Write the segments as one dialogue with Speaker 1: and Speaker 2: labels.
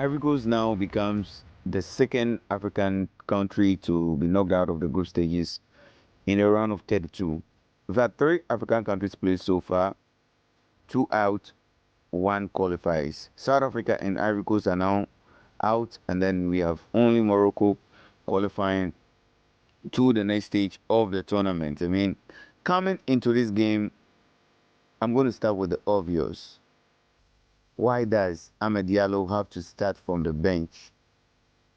Speaker 1: Ivory Coast now becomes the second African country to be knocked out of the group stages in a round of 32. We've had three African countries play so far, two out, one qualifies. South Africa and Ivory Coast are now out, and then we have only Morocco qualifying to the next stage of the tournament. I mean, coming into this game, I'm going to start with the obvious. Why does Ahmed Diallo have to start from the bench?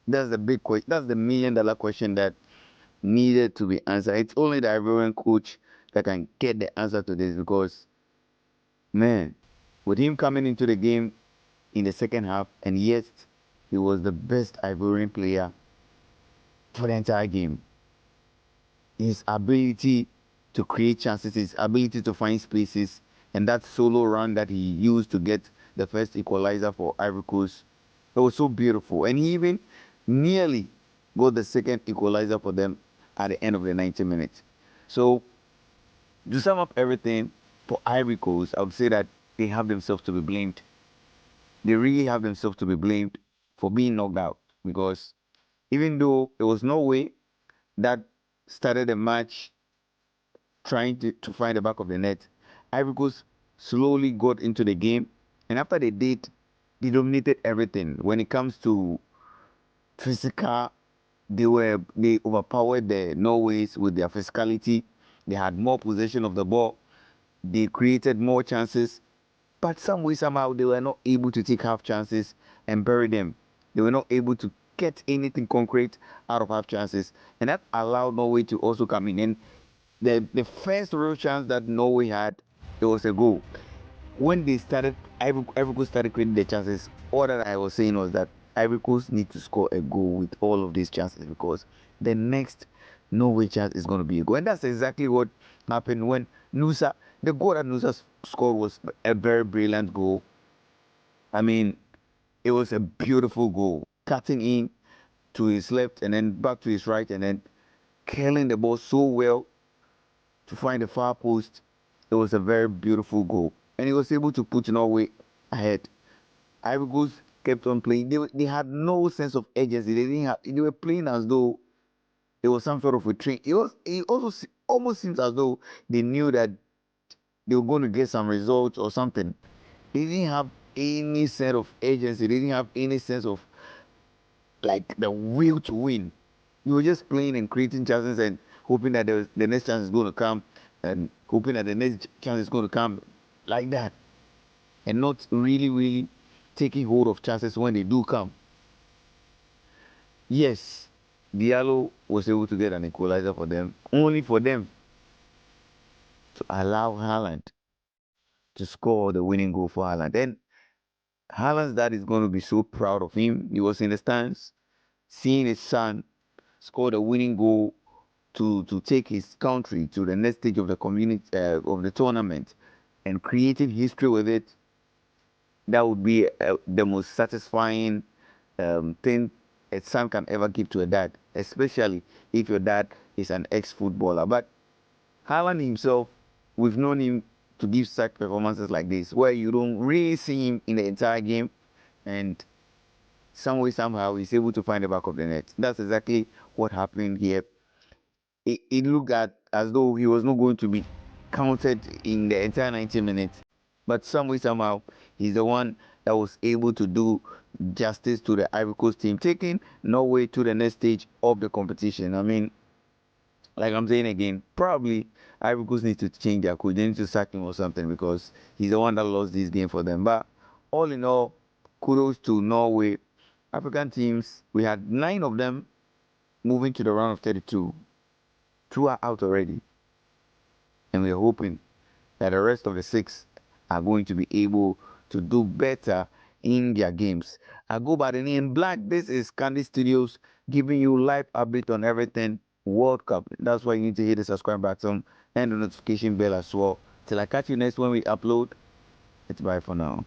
Speaker 1: That's the big question. That's the $1 million question that needed to be answered. It's only the Ivorian coach that can get the answer to this because, man, with him coming into the game in the second half, and yet he was the best Ivorian player for the entire game. His ability to create chances, his ability to find spaces, and that solo run that he used to get the first equalizer for Ivory Coast, it was so beautiful. And he even nearly got the second equalizer for them at the end of the 90 minutes. So, to sum up everything for Ivory Coast, I would say that they have themselves to be blamed. They really have themselves to be blamed for being knocked out because even though it was Norway that started the match trying to find the back of the net, Ivory Coast slowly got into the game, and after they did, they dominated everything. When it comes to physical, they overpowered the Norways with their physicality. They had more possession of the ball. They created more chances, but some way somehow they were not able to take half chances and bury them. They were not able to get anything concrete out of half chances, and that allowed Norway to also come in. And the first real chance that Norway had, it was a goal. When they started, Ivory Coast started creating the chances. All that I was saying was that Ivory Coast need to score a goal with all of these chances because the next Norway chance is going to be a goal. And that's exactly what happened when the goal that Nusa scored was a very brilliant goal. I mean, it was a beautiful goal, cutting in to his left and then back to his right and then curling the ball so well to find the far post. It was a very beautiful goal. And he was able to put Norway ahead. Ivory Coast kept on playing. They had no sense of agency. They were playing as though it was some sort of a train. It also almost seems as though they knew that they were going to get some results or something. They didn't have any sense of agency. They didn't have any sense of like the will to win. You were just playing and creating chances and hoping that the next chance is going to come and hoping that the next chance is going to come like that and not really taking hold of chances when they do come. Yes, Diallo was able to get an equalizer for them, only for them to allow Haaland to score the winning goal for Haaland. And Haaland's dad is going to be so proud of him. He was in the stands seeing his son score the winning goal to take his country to the next stage of the community of the tournament and creating history with it. That would be the most satisfying thing a son can ever give to a dad, especially if your dad is an ex-footballer. But Haaland himself, we've known him to give such performances like this, where you don't really see him in the entire game, and some way, somehow, he's able to find the back of the net. That's exactly what happened here. It looked at as though he was not going to be counted in the entire 90 minutes, but some way, somehow, he's the one that was able to do justice to the Ivory Coast team, taking Norway to the next stage of the competition. I mean, like I'm saying again, probably Ivory Coast needs to change their coach. They need to sack him or something because he's the one that lost this game for them. But all in all, kudos to Norway. African teams, we had 9 of them moving to the round of 32. 2 are out already. And we're hoping that the rest of the 6 are going to be able to do better in their games. I go by the name Black. This is Kandy Studios giving you live update on everything World Cup. That's why you need to hit the subscribe button and the notification bell as well. Till I catch you next when we upload. It's bye for now.